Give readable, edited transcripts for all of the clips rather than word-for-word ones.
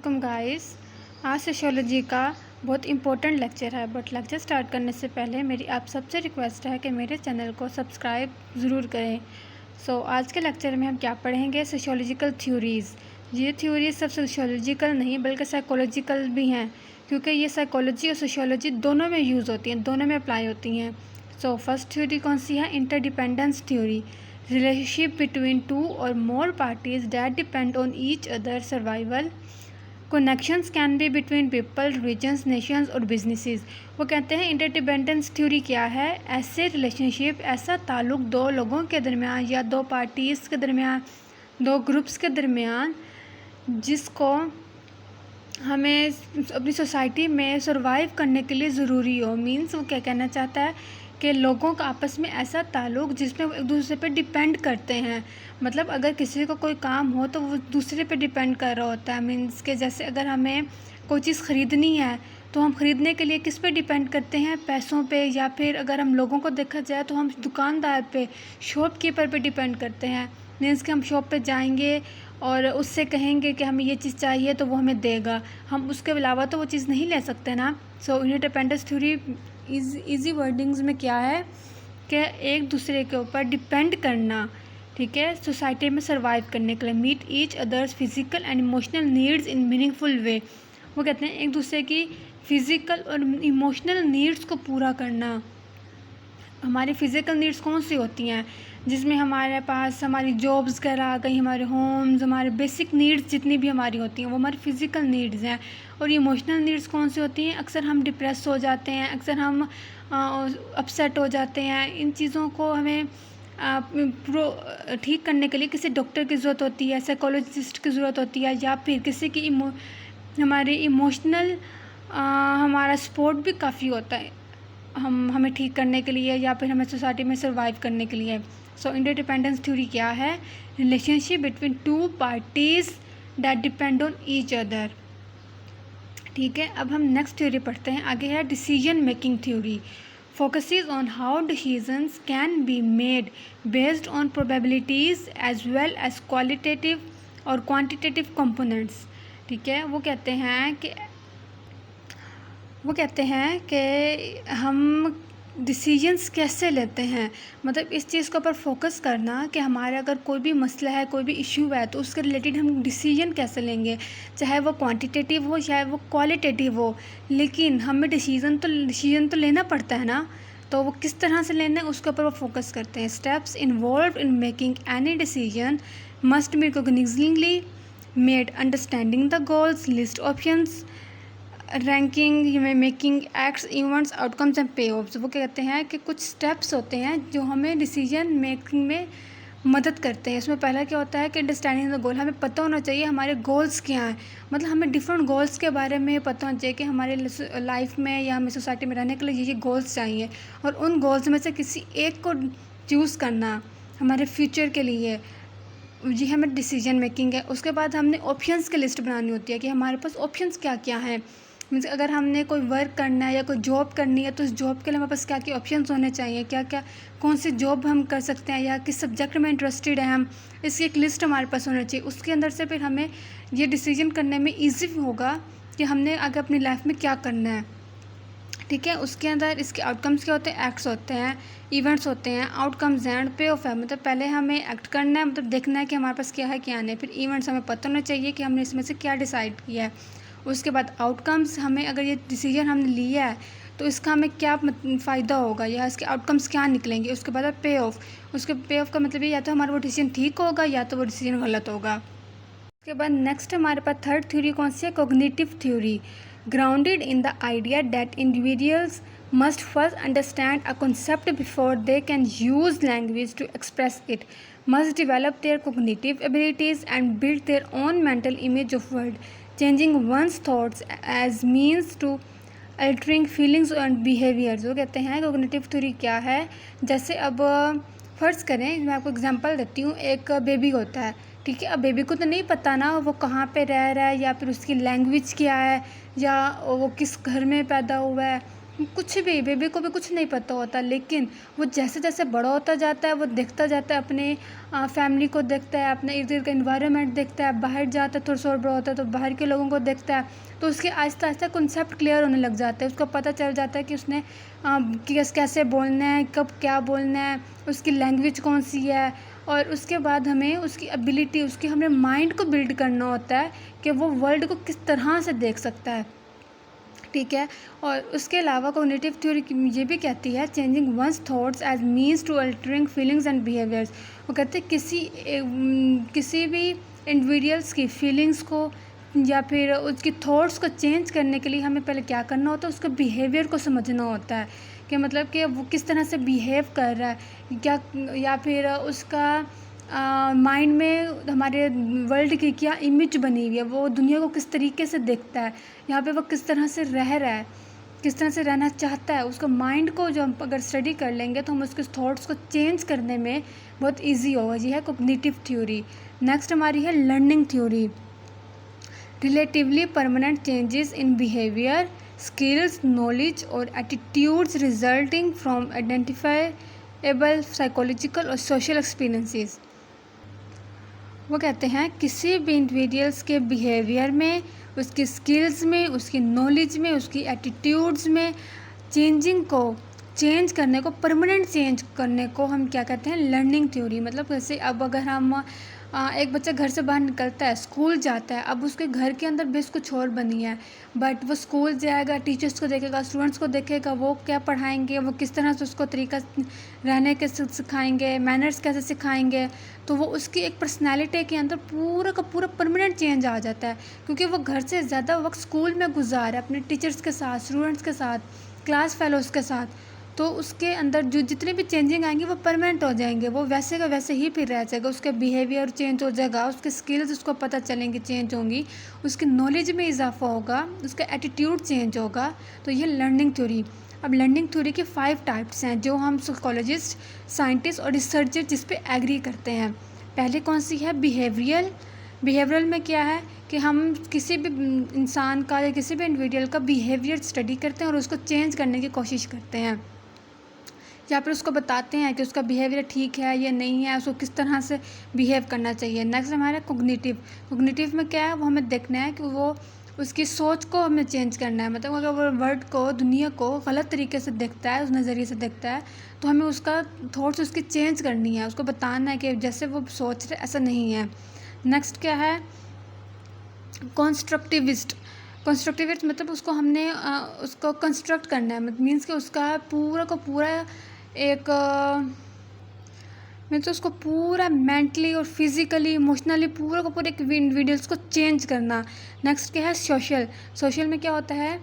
Welcome guys. आज sociology का बहुत इम्पोर्टेंट लेक्चर है, बट लेक्चर स्टार्ट करने से पहले मेरी आप सबसे रिक्वेस्ट है कि मेरे चैनल को सब्सक्राइब ज़रूर करें। आज के लेक्चर में हम क्या पढ़ेंगे? Sociological theories. ये थ्योरीज सब सोशियोलॉजिकल नहीं बल्कि साइकोलॉजिकल भी हैं, क्योंकि ये साइकोलॉजी और सोशियोलॉजी दोनों में यूज़ होती हैं, दोनों में अप्लाई होती हैं। फर्स्ट थ्योरी कौन सी है? Interdependence theory. Relationship between two or more parties that depend on each other survival. Connections can be between people, religions, nations और बिजनेसेस। वो कहते हैं इंटरडिपेंडेंस थ्योरी क्या है? ऐसे रिलेशनशिप, ऐसा ताल्लुक़ दो लोगों के दरमियान या दो पार्टीज़ के दरमियान, दो ग्रुप्स के दरमियान, जिसको हमें अपनी सोसाइटी में सर्वाइव करने के लिए ज़रूरी हो। मीन्स वो क्या कहना चाहता है कि लोगों का आपस में ऐसा ताल्लुक़ जिसमें वो एक दूसरे पे डिपेंड करते हैं। मतलब अगर किसी को कोई काम हो तो वो दूसरे पे डिपेंड कर रहा होता है। मीन्स के जैसे अगर हमें कोई चीज़ ख़रीदनी है तो हम ख़रीदने के लिए किस पे डिपेंड करते हैं? पैसों पे, या फिर अगर हम लोगों को देखा जाए तो हम दुकानदार पे, शॉपकीपर पे डिपेंड करते हैं। मीन्स कि हम शॉप पे जाएंगे और उससे कहेंगे कि हमें ये चीज़ चाहिए तो वो हमें देगा, हम उसके अलावा तो वो चीज़ नहीं ले सकते ना। इंटरडिपेंडेंस थ्योरी इजी वर्डिंग्स में क्या है कि एक दूसरे के ऊपर डिपेंड करना, ठीक है, सोसाइटी में सर्वाइव करने के लिए। Meet each others physical and emotional needs in meaningful way. वो कहते हैं एक दूसरे की फ़िज़िकल और इमोशनल नीड्स को पूरा करना। हमारी फ़िज़िकल नीड्स कौन सी होती हैं? जिसमें हमारे पास हमारी जॉब्स वगैरह आ गई, हमारे होम्स, हमारे बेसिक नीड्स जितनी भी हमारी होती हैं वो हमारी फ़िज़िकल नीड्स हैं। और इमोशनल नीड्स कौन सी होती हैं? अक्सर हम डिप्रेस हो जाते हैं, अक्सर हम अपसेट हो जाते हैं। इन चीज़ों को हमें ठीक करने के लिए किसी डॉक्टर की ज़रूरत होती है, साइकोलॉजिस्ट की ज़रूरत होती है, या फिर किसी की हमारी इमोशनल हमारा सपोर्ट भी काफ़ी होता है हमें ठीक करने के लिए, या फिर हमें सोसाइटी में सर्वाइव करने के लिए। इंटरडिपेंडेंस थ्योरी क्या है? Relationship between to parties that depend on each other. ठीक है, अब हम नेक्स्ट थ्योरी पढ़ते हैं। आगे है decision making theory. Focuses on how decisions can be made based on probabilities as well as qualitative और क्वांटिटेटिव कंपोनेंट्स। ठीक है, वो कहते हैं कि हम डिसीजंस कैसे लेते हैं। मतलब इस चीज़ के ऊपर फोकस करना कि हमारे अगर कोई भी मसला है, कोई भी इशू है, तो उसके रिलेटेड हम डिसीजन कैसे लेंगे, चाहे वो क्वांटिटेटिव हो चाहे वो क्वालिटेटिव हो, लेकिन हमें डिसीजन तो लेना पड़ता है ना। तो वो किस तरह से लेना है उसके ऊपर वो फोकस करते हैं। Steps involve in making any decision must be cognizantly made, understanding the goals, list options, ranking, making acts, events, outcomes and payoffs. वो क्या कहते हैं कि कुछ स्टेप्स होते हैं जो हमें डिसीजन मेकिंग में मदद करते हैं। इसमें पहला क्या होता है कि अंडरस्टैंडिंग द गोल। हमें पता होना चाहिए हमारे गोल्स क्या हैं। मतलब हमें डिफरेंट गोल्स के बारे में पता होना चाहिए कि हमारे लाइफ में या हमें सोसाइटी में रहने के लिए ये गोल्स चाहिए, और उन गोल्स में से किसी एक को चूज़ करना हमारे फ्यूचर के लिए, ये हमें डिसीजन मेकिंग है। उसके बाद हमने ऑप्शंस की लिस्ट बनानी होती है कि हमारे पास ऑप्शंस क्या क्या हैं। मीन्स अगर हमने कोई वर्क करना है या कोई जॉब करनी है तो उस जॉब के लिए हमारे पास क्या क्या ऑप्शंस होने चाहिए, क्या क्या कौन सी जॉब हम कर सकते हैं, या किस सब्जेक्ट में इंटरेस्टेड है हम, इसकी एक लिस्ट हमारे पास होनी चाहिए। उसके अंदर से फिर हमें ये डिसीजन करने में ईजी होगा कि हमने आगे अपनी लाइफ में क्या करना है। ठीक है, उसके अंदर इसके आउटकम्स क्या होते हैं? एक्ट्स होते हैं, इवेंट्स होते हैं, आउटकम्स एंड पे ऑफ है। मतलब पहले हमें एक्ट करना है, मतलब देखना है कि हमारे पास क्या है क्या नहीं। फिर इवेंट्स, हमें पता होना चाहिए कि हमने इसमें से क्या डिसाइड किया है। उसके बाद आउटकम्स, हमें अगर ये डिसीजन हमने लिया है तो इसका हमें क्या फ़ायदा होगा या इसके आउटकम्स क्या निकलेंगे। उसके बाद पे ऑफ। उसके पे ऑफ का मतलब ये या तो हमारा वो डिसीजन ठीक होगा या तो वो डिसीजन गलत होगा। उसके बाद नेक्स्ट हमारे पास थर्ड थ्योरी कौन सी है? Cognitive theory. Grounded in the idea that individuals must first understand a concept before they can use language to express it, must develop their cognitive abilities and build their own mental image of world, changing one's thoughts as means to altering feelings and behaviors। वो कहते हैं cognitive theory क्या है? जैसे अब फ़र्ज़ करें, मैं आपको एग्जांपल देती हूँ। एक बेबी होता है, ठीक है। अब बेबी को तो नहीं पता ना वो कहाँ पे रह रहा है, या फिर उसकी लैंग्वेज क्या है, या वो किस घर में पैदा हुआ है, कुछ भी, बेबी को भी कुछ नहीं पता होता, लेकिन वो जैसे जैसे बड़ा होता जाता है वो देखता जाता है, अपने फैमिली को देखता है, अपने इर्द गिर्द का इन्वायरमेंट देखता है, बाहर जाता है, थोड़ा सा और बड़ा होता है तो बाहर के लोगों को देखता है, तो उसके आहिस्ता आहिस्ता कॉन्सेप्ट क्लियर होने लग जाता है। उसको पता चल जाता है कि उसने कैसे बोलना है, कब क्या बोलना है, उसकी लैंग्वेज कौन सी है। और उसके बाद हमें उसकी एबिलिटी, उसकी हमें माइंड को बिल्ड करना होता है कि वो वर्ल्ड को किस तरह से देख सकता है, ठीक है। और उसके अलावा कॉग्निटिव थ्योरी ये भी कहती है changing one's thoughts as means to altering feelings and behaviours. वो कहते हैं किसी भी इंडिविजुअल्स की फीलिंग्स को या फिर उसकी थॉट्स को चेंज करने के लिए हमें पहले क्या करना होता है, उसके बिहेवियर को समझना होता है कि मतलब कि वो किस तरह से बिहेव कर रहा है, क्या, या फिर उसका माइंड में हमारे वर्ल्ड की क्या इमेज बनी हुई है, वो दुनिया को किस तरीके से देखता है, यहाँ पे वो किस तरह से रह रहा है, किस तरह से रहना चाहता है। उसका माइंड को जो हम अगर स्टडी कर लेंगे तो हम उसके थॉट्स को चेंज करने में बहुत इजी होगा। ये है कॉग्निटिव थ्योरी। नेक्स्ट हमारी है learning theory. Relatively permanent changes in behaviour, skills, knowledge और attitudes resulting from identifiable psychological और सोशल एक्सपीरियंसेस। वो कहते हैं किसी भी इंडिविजुअल्स के बिहेवियर में, उसकी स्किल्स में, उसकी नॉलेज में, उसकी एटीट्यूड्स में चेंज करने को, परमानेंट चेंज करने को हम क्या कहते हैं, लर्निंग थ्योरी। मतलब जैसे अब अगर हम एक बच्चा घर से बाहर निकलता है, स्कूल जाता है, अब उसके घर के अंदर बेस कुछ और बनी है, बट वो स्कूल जाएगा, टीचर्स को देखेगा, स्टूडेंट्स को देखेगा, वो क्या पढ़ाएंगे, वो किस तरह से उसको तरीका रहने के सिखाएंगे, मैनर्स कैसे सिखाएंगे, तो वो उसकी एक पर्सनैलिटी के अंदर पूरा का पूरा परमानेंट चेंज आ जाता है, क्योंकि वो घर से ज़्यादा वक्त स्कूल में गुजार है अपने टीचर्स के साथ, स्टूडेंट्स के साथ, क्लास फेलोज़ के साथ। तो उसके अंदर जो जितने भी चेंजिंग आएंगे वो परमानेंट हो जाएंगे, वो वैसे का वैसे ही फिर रह जाएगा, उसका बिहेवियर चेंज हो जाएगा, उसके स्किल्स उसको पता चलेंगे, चेंज होंगी, उसकी नॉलेज में इजाफा होगा, उसका एटीट्यूड चेंज होगा। तो ये लर्निंग थ्योरी। अब लर्निंग थ्योरी के 5 टाइप्स हैं जो हम साइकोलॉजिस्ट, साइंटिस्ट और रिसर्चर जिस पे एग्री करते हैं। पहले कौन सी है, बिहेवियरल में क्या है कि हम किसी भी इंसान का या किसी भी इंडिविजुअल का बिहेवियर स्टडी करते हैं और उसको चेंज करने की कोशिश करते हैं, या फिर उसको बताते हैं कि उसका बिहेवियर ठीक है या नहीं है, उसको किस तरह से बिहेव करना चाहिए। नेक्स्ट हमारा कॉग्निटिव में क्या है, वो हमें देखना है कि वो उसकी सोच को हमें चेंज करना है। मतलब अगर वो वर्ल्ड को, दुनिया को गलत तरीके से देखता है, उस नज़रिए से देखता है, तो हमें उसका थॉट्स उसकी चेंज करनी है, उसको बताना है कि जैसे वो सोच रहे ऐसा नहीं है। नेक्स्ट क्या है, कॉन्स्ट्रक्टिविस्ट मतलब उसको हमने उसको कंस्ट्रक्ट करना है, मीन्स कि उसका पूरा का पूरा एक मैं तो उसको पूरा मेंटली और फिज़िकली, इमोशनली पूरा का पूरा एक इंडिविजुअल्स को चेंज करना। नेक्स्ट क्या है, सोशल में क्या होता है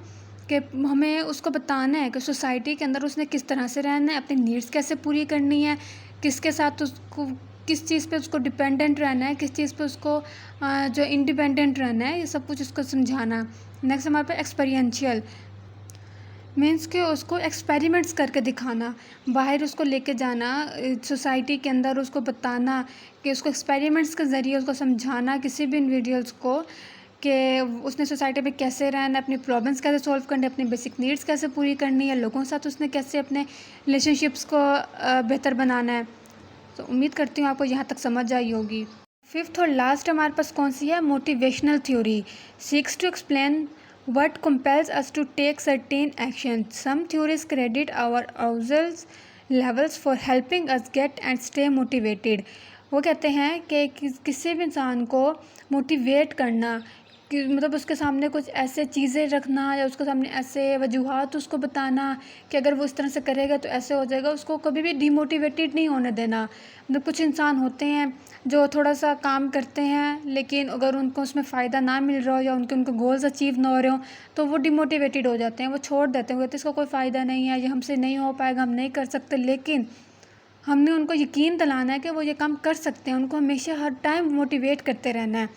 कि हमें उसको बताना है कि सोसाइटी के अंदर उसने किस तरह से रहना है, अपनी नीड्स कैसे पूरी करनी है, किसके साथ उसको, किस चीज़ पे उसको डिपेंडेंट रहना है, किस चीज़ पे उसको जो इंडिपेंडेंट रहना है, ये सब कुछ उसको समझाना। नेक्स्ट हमारे पास एक्सपीरियंशियल मीन्स कि उसको एक्सपेरिमेंट्स करके दिखाना, बाहर उसको लेके जाना, सोसाइटी के अंदर उसको बताना कि उसको एक्सपेरिमेंट्स के ज़रिए उसको समझाना किसी भी इंडिविजुअल्स को कि उसने सोसाइटी में कैसे रहना, अपनी प्रॉब्लम्स कैसे सॉल्व करनी, अपनी बेसिक नीड्स कैसे पूरी करनी है, लोगों के साथ उसने कैसे अपने रिलेशनशिप्स को बेहतर बनाना है। तो उम्मीद करती हूँ आपको यहाँ तक समझ आई होगी। 5th और लास्ट हमारे पास कौन सी है, motivational theory. Seeks to explain what compels us to take certain actions. Some theories credit our arousal levels for helping us get and stay motivated. वो कहते हैं कि किसी भी इंसान को मोटिवेट करना, कि मतलब उसके सामने कुछ ऐसे चीज़ें रखना या उसके सामने ऐसे वजूहात उसको बताना कि अगर वो इस तरह से करेगा तो ऐसे हो जाएगा, उसको कभी भी डिमोटिवेटेड नहीं होने देना। मतलब कुछ इंसान होते हैं जो थोड़ा सा काम करते हैं, लेकिन अगर उनको उसमें फ़ायदा ना मिल रहा हो या उनके गोल्स अचीव ना हो रहे हो तो वो डिमोटिवेटेड हो जाते हैं, वो छोड़ देते हैं, कहते हैं इसका कोई फ़ायदा नहीं है, ये हमसे नहीं हो पाएगा, हम नहीं कर सकते। लेकिन हमने उनको यकीन दिलाना है कि वो ये काम कर सकते हैं, उनको हमेशा हर टाइम मोटिवेट करते रहना है।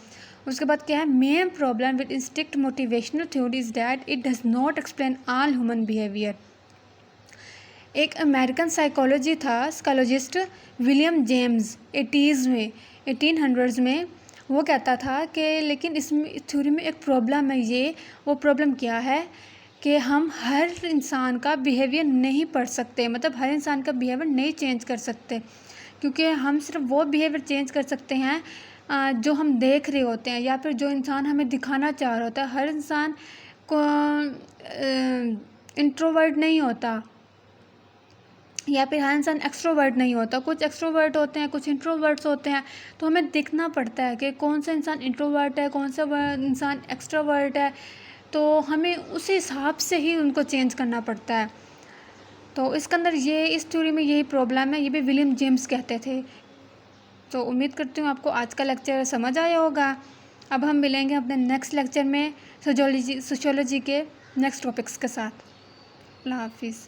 उसके बाद क्या है, main problem with strict motivational theory is that it does not explain all human behaviour. एक American psychologist William James 1800s में वो कहता था कि लेकिन इसमें थ्योरी में एक प्रॉब्लम है। वो प्रॉब्लम क्या है कि हम हर इंसान का बिहेवियर नहीं पढ़ सकते, मतलब हर इंसान का बिहेवियर नहीं चेंज कर सकते, क्योंकि हम सिर्फ वो बिहेवियर चेंज कर सकते हैं जो हम देख रहे होते हैं या फिर जो इंसान हमें दिखाना चाह रहा होता है। हर इंसान को इंट्रोवर्ट नहीं होता या फिर हर इंसान एक्सट्रोवर्ट नहीं होता, कुछ एक्सट्रोवर्ट होते हैं, कुछ इंट्रोवर्ट्स होते हैं। तो हमें देखना पड़ता है कि कौन सा इंसान इंट्रोवर्ट है, कौन सा इंसान एक्सट्रोवर्ट है, तो हमें उस हिसाब से ही उनको चेंज करना पड़ता है। तो इसके अंदर ये इस थ्योरी में यही प्रॉब्लम है, ये भी विलियम जेम्स कहते थे। तो उम्मीद करती हूँ आपको आज का लेक्चर समझ आया होगा। अब हम मिलेंगे अपने नेक्स्ट लेक्चर में सोशियोलॉजी के नेक्स्ट टॉपिक्स के साथ। अल्लाह हाफिज़।